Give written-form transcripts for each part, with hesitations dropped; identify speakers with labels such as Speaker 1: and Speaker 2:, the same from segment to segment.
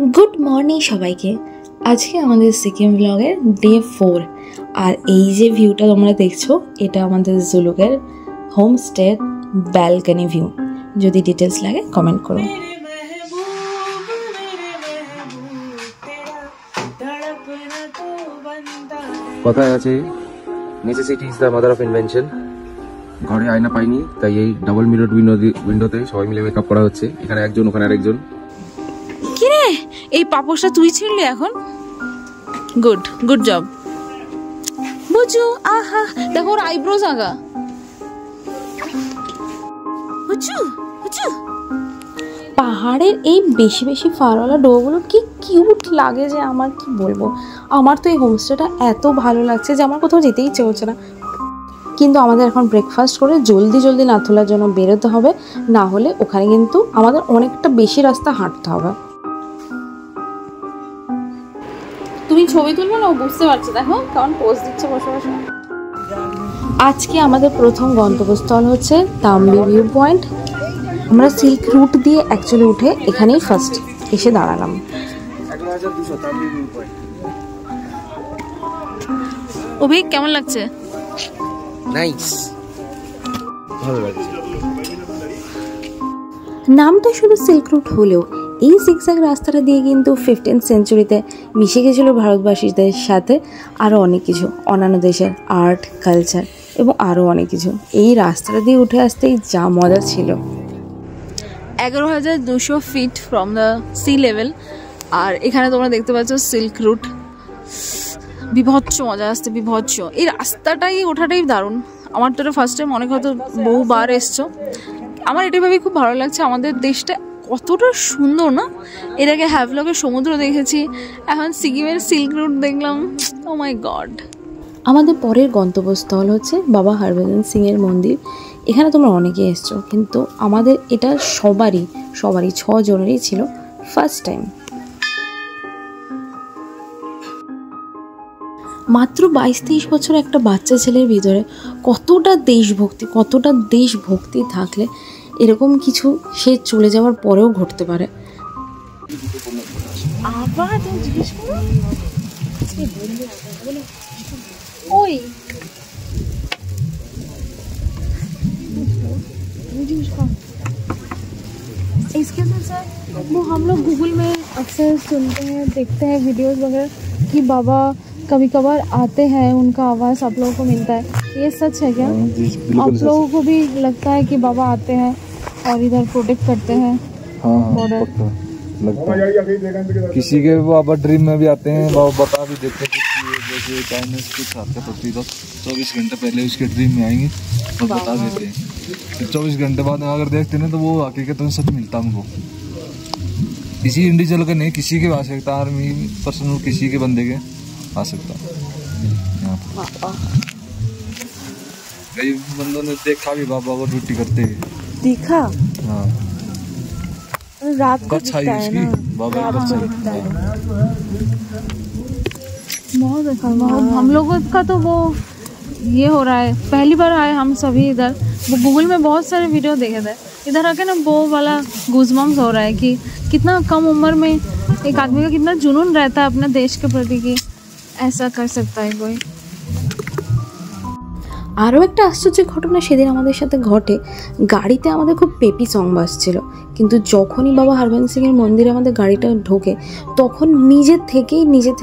Speaker 1: Good morning সবাইকে। আজকে আমাদের সিকিম ব্লগের ডে 4 আর এই যে ভিউটা তোমরা দেখছো এটা আমাদের জুলুকের হোমস্টে ব্যালকনি ভিউ। যদি ডিটেলস লাগে কমেন্ট করো।
Speaker 2: কথায় আছে necessity is the mother of invention. ঘরে আয়না পাইনি তাই এই ডাবল মিরর উইন্ডোতে সবাই মিলে মেকআপ করা হচ্ছে। এখানে একজন ওখানে আরেকজন।
Speaker 3: কি রে এই পাপোশটা তুই ছিড়লি এখন? গুড গুড জব বুঝু। আহা দেখো ওর আইব্রোজ আগা। বুঝু বুঝু
Speaker 1: পাহাড়ের এই বেশি বেশি ফারওয়ালা ডোগুলো কি কিউট লাগে যে আমার কি বলবো। আমার তো এই হোমস্টেটা এত ভালো লাগছে যে আমার কোথাও যেতেই ইচ্ছে হচ্ছে না। কিন্তু আমাদের এখন ব্রেকফাস্ট করে জলদি জলদি নাথুলার জন্য বেরোতে হবে, না হলে ওখানে কিন্তু আমাদের অনেকটা বেশি রাস্তা হাঁটতে হবে।
Speaker 3: তুমি ছবি তুলবে না? ও বুঝতে পারছে, দেখো কেমন পোজ দিচ্ছে বসে বসে।
Speaker 1: আজকে আমাদের প্রথম গন্তব্যস্থল হচ্ছে তাম্বি ভিউ পয়েন্ট। আমরা সিল্ক রুট দিয়ে অ্যাকচুয়ালি উঠে এখানেই ফার্স্ট এসে দাঁড়ালাম।
Speaker 3: অভিক কেমন লাগছে?
Speaker 2: নাইস, ভালো লাগছে।
Speaker 1: নামটা শুধু সিল্ক রুট হলেও এই জিগজ্যাগ রাস্তাটা দিয়ে কিন্তু 15th সেঞ্চুরিতে মিশে গেছিল ভারতবাসীদের সাথে আরও অনেক কিছু, অন্যান্য দেশের আর্ট, কালচার এবং আরও অনেক কিছু। এই রাস্তাটা দিয়ে উঠে আসতেই যা মজা ছিল।
Speaker 3: 11,200 feet from the sea level. আর এখানে তোমরা দেখতে পাচ্ছ সিল্ক রুট। বিভৎস মজা আসছে, বিভৎস। এই রাস্তাটাই ওঠাটাই দারুণ। আমার তো এটা ফার্স্ট টাইম, অনেক হয়তো বহুবার এসছো। আমার এটা ভেবে খুব ভালো লাগছে আমাদের দেশটা কতটা সুন্দর না। এর আগে হ্যাভলকের সমুদ্র দেখেছি, এখন সিকিমের সিল্ক রুট দেখলাম। ও মাই গড।
Speaker 1: আমাদের পরের গন্তব্যস্থল হচ্ছে বাবা হরভজন সিং এর মন্দির। এখানে তোমরা অনেকেই এসছো, কিন্তু আমাদের এটা সবারই 6 জনেরই ছিল ফার্স্ট টাইম। মাত্র 22-23 বছর একটা বাচ্চা ছেলের ভিতরে কতটা দেশভক্তি থাকলে এরকম কিছু সে চলে যাওয়ার পরেও ঘটতে পারে।
Speaker 3: আবার তুমি জিজ্ঞেস করো ওই इसके सर वो हम लोग गूगल में अक्सर सुनते हैं, देखते हैं वीडियोस वगैरह कि बाबा कभी कभार आते हैं, उनका आवाज़ आप लोगों को मिलता है। ये सच है क्या? आप लोगों को भी लगता है कि बाबा आते हैं और इधर प्रोटेक्ट करते हैं?
Speaker 4: हाँ लगता है। किसी के बाबा ड्रीम में भी आते हैं, बाबा बता भी देते हैं। जैसे चाइनीज कुछ हरकत होती है तो 24 घंटे पहले उसके ड्रीम में आएंगे और बता देते हैं। फिर 24 घंटे बाद अगर देखते हैं तो वो हकीकत में सच मिलता हमको। किसी इंडिविजुअल का नहीं, किसी के आ सकता, आर्मी पर्सनल किसी के बंदे के आ सकता। कई बंदों ने देखा भी बाबा को ड्यूटी करते हुए।
Speaker 1: देखा?
Speaker 4: हाँ,
Speaker 1: रात को दिखता है ना,
Speaker 4: बाबा
Speaker 1: दिखता है।
Speaker 3: बहुत अच्छा। हम लोगों का तो वो ये हो रहा है, पहली बार आए हम सभी इधर। वो गूगल में बहुत सारे वीडियो देखे थे, इधर आके ना वो वाला गूज़बम्स हो रहा है कि कितना कम उम्र में एक आदमी का कितना जुनून रहता है अपने देश के प्रति कि ऐसा कर सकता है कोई।
Speaker 1: আরও একটা আশ্চর্য ঘটনা সেদিন আমাদের সাথে ঘটে। গাড়িতে আমাদের খুব পেপি সং বাজছিল, কিন্তু যখনই বাবা হরভজন সিং এর মন্দিরে আমাদের গাড়িটা ঢোকে তখন নিজে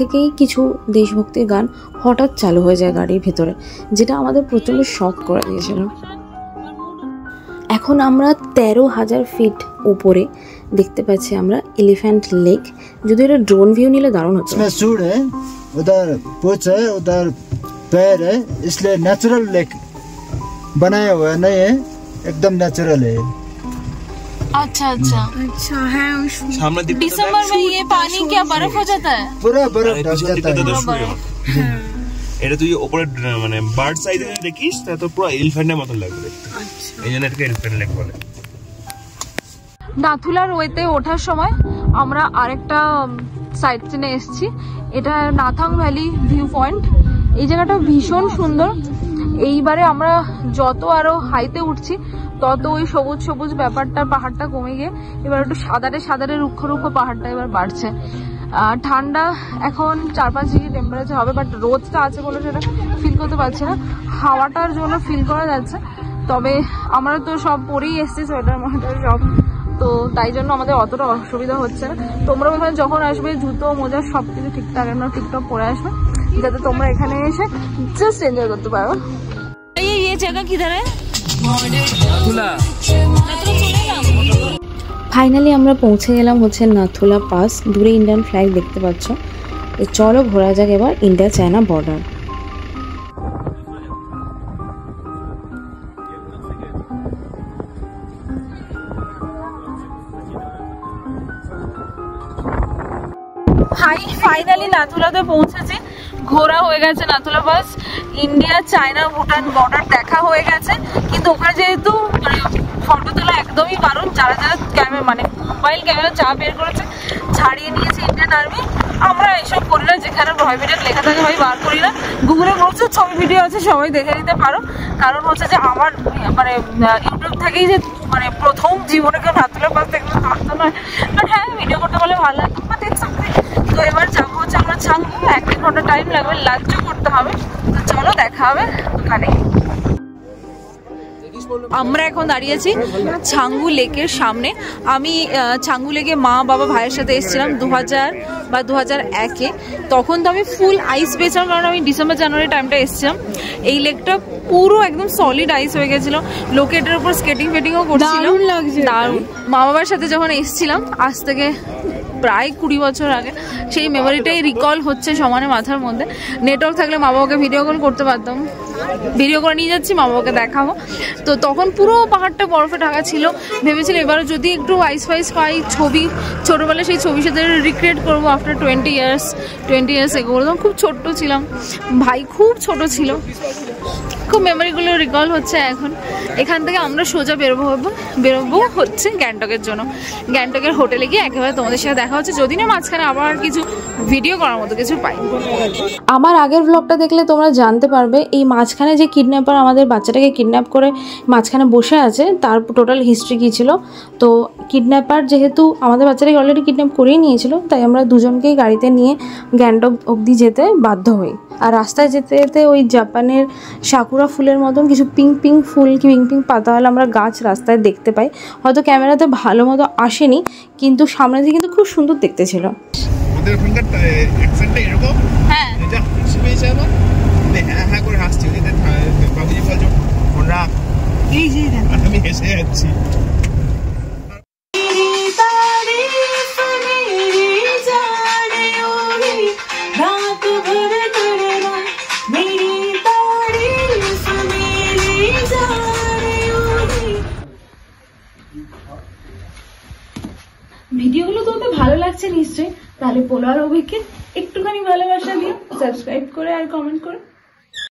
Speaker 1: থেকেই কিছু দেশভক্তির গান হঠাৎ চালু হয়ে যায় গাড়ির ভেতরে, যেটা আমাদের প্রচণ্ড শক করে দিয়েছিল। এখন আমরা 13,000 ফিট উপরে দেখতে পাচ্ছি আমরা এলিফ্যান্ট লেক। যদি এটা ড্রোন ভিউ নিলে দারুণ হতো।
Speaker 5: उधर पूछ है, उधर पैर है, इसलिए नेचुरल लेक बनाया हुआ है, नहीं है, एकदम नेचुरल है।
Speaker 3: अच्छा है। दिसंबर में ये पानी क्या बर्फ हो जाता है?
Speaker 5: पूरा बर्फ ढक जाता है।
Speaker 6: এটা তুই উপরে মানে বার্ড সাইজে দেখিস তা তো পুরো এলিফ্যান্টের মতো লাগবে। এই জন্য এটাকে এলিফ্যান্ট লেক বলে।
Speaker 3: নাথুলা রোয়েতে ওঠার সময় আমরা আরেকটা সাইড সিনে এসেছি। এটা নাথাং ভ্যালি ভিউ পয়েন্ট। এই জায়গাটা ভীষণ সুন্দর। এইবারে আমরা যত আরো হাইতে উঠছি তত ওই সবুজ সবুজ ব্যাপারটা পাহাড়টা কমে গিয়ে এবার একটু সাদারে সাদারে রুক্ষ রুক্ষ পাহাড়টা এবার বাড়ছে। ঠান্ডা এখন 4-5 ডিগ্রি টেম্পারেচার হবে, বাট রোদটা আছে বলে সেটা ফিল করতে পারছি না, হাওয়াটার জন্য ফিল করা যাচ্ছে। তবে আমরা তো সব পরেই এসছি, সোয়েটার ময়টার সব, তো তাই জন্য আমাদের অতটা অসুবিধা হচ্ছে না। তোমরা এখানে যখন আসবে জুতো মোজা সব কিছু ঠিকঠাক একদম টিকটক পরে আসবে, যাতে তোমরা এখানে এসে জাস্ট এনজয় করতে পারো। ये जगह किधर है?
Speaker 1: ফাইনালি আমরা পৌঁছে গেলাম হচ্ছে নাথুলা পাস। দূরে ইন্ডিয়ান ফ্ল্যাগ দেখতে পাচ্ছ। চলো ঘোরা যাক এবার ইন্ডিয়া চায়না বর্ডার।
Speaker 3: ফাইনালি নাথুলাতে পৌঁছেছি, ঘোরা হয়ে গেছে Nathula pass, India China Bhutan border দেখা হয়ে গেছে। কিন্তু ওখানে যেহেতু মানে ফটো তোলা একদমই বারণ, যারা যারা ক্যামেরা মানে মোবাইল ক্যামেরা যা বের করেছে ছাড়িয়ে নিয়েছে ইন্ডিয়ান আর্মি। আমরা এসব করি না, যেখানে প্রহিবিটেড লেখা থাকে ভাই বার করি না। গুগলে বলছে ছবি ভিডিও আছে, সবাই দেখে নিতে পারো। কারণ হচ্ছে যে আমার মানে ইউটিউব থেকেই যে মানে প্রথম জীবনে কেউ নাথুলা পাস দেখলে থাকতো নয়, বাট হ্যাঁ ভিডিও করতে পারলে ভালো লাগতো। তো এবার যাবো হচ্ছে আমরা ছাঙ্গু, 1-1 ঘন্টা টাইম লাগবে, লাঞ্চও করতে হবে। তো চলো দেখা হবে ওখানে। আমরা এখন দাঁড়িয়েছি ছাঙ্গু লেকের সামনে। আমি ছাঙ্গু লেকে মা বাবা ভাইয়ের সাথে এসেছিলাম 2000 বা 2001-এ। তখন তো আমি ফুল আইস পেয়েছিলাম, কারণ আমি ডিসেম্বর জানুয়ারি টাইমটা এসেছিলাম। এই লেকটা পুরো একদম সলিড আইস হয়ে গেছিল, লোকে এটার উপর স্কেটিং ফেটিংও করছিল, দারুণ। মা বাবার সাথে যখন এসেছিলাম আজ থেকে প্রায় 20 বছর আগে, সেই মেমোরিটাই রিকল হচ্ছে সমানে মাথার মধ্যে। নেটওয়ার্ক থাকলে মা বাবাকে ভিডিও কল করতে পারতাম, ভিডিও করে নিয়ে যাচ্ছি, মা বাবাকে দেখাবো। তো তখন পুরো পাহাড়টা বরফে ঢাকা ছিল। ভেবেছিলাম এবারও যদি একটু আইস ফাইস পাই, ছবি ছোটোবেলায় সেই ছবির সাথে রিক্রিয়েট করবো আফটার 20 ইয়ার্স এগো। তখন খুব ছোট্ট ছিলাম, ভাই খুব ছোট ছিল, খুব মেমোরিগুলো রিকল হচ্ছে এখন। এখান থেকে আমরা সোজা বেরোবো হচ্ছে গ্যাংটকের জন্য। গ্যাংটকের হোটেলে গিয়ে একেবারে তোমাদের সাথে দেখা হচ্ছে, যদি না মাঝখানে আবার কিছু ভিডিও করার মতো কিছু পাই।
Speaker 1: আমার আগের ব্লগটা দেখলে তোমরা জানতে পারবে এই মাঝখানে যে কিডন্যাপার আমাদের বাচ্চাটাকে কিডন্যাপ করে মাঝখানে বসে আছে তার টোটাল হিস্ট্রি কী ছিল। তো কিডন্যাপার যেহেতু আমাদের বাচ্চাটাকে অলরেডি কিডন্যাপ করেই নিয়েছিল, তাই আমরা দুজনকেই গাড়িতে নিয়ে গ্যাংটক অবধি যেতে বাধ্য হই। আর রাস্তায় যেতে যেতে ওই জাপানের সাকুরা ফুলের মতন কিছু পিঙ্ক ফুল, পিঙ্ক পাতাওয়ালা আমরা গাছ রাস্তায় দেখতে পাই। হয়তো ক্যামেরাতে ভালো মতো আসেনি, কিন্তু সামনে থেকে কিন্তু খুব সুন্দর দেখতে ছিল।
Speaker 6: ওদের ওখানকার অ্যাকসেন্টটা এরকম, হ্যাঁ এটা খুশি পেয়েছে আমার, হ্যাঁ করে হাসছে। ওদের বাবুজি বলছো ফোন রাখ, এই যে আমি হেসে যাচ্ছি।
Speaker 3: ভিডিওগুলো তোমাদের ভালো লাগছে নিশ্চয়ই, তাহলে পোলো আর অভিকে একটুখানি ভালোবাসা দিও, সাবস্ক্রাইব করে আর কমেন্ট করে।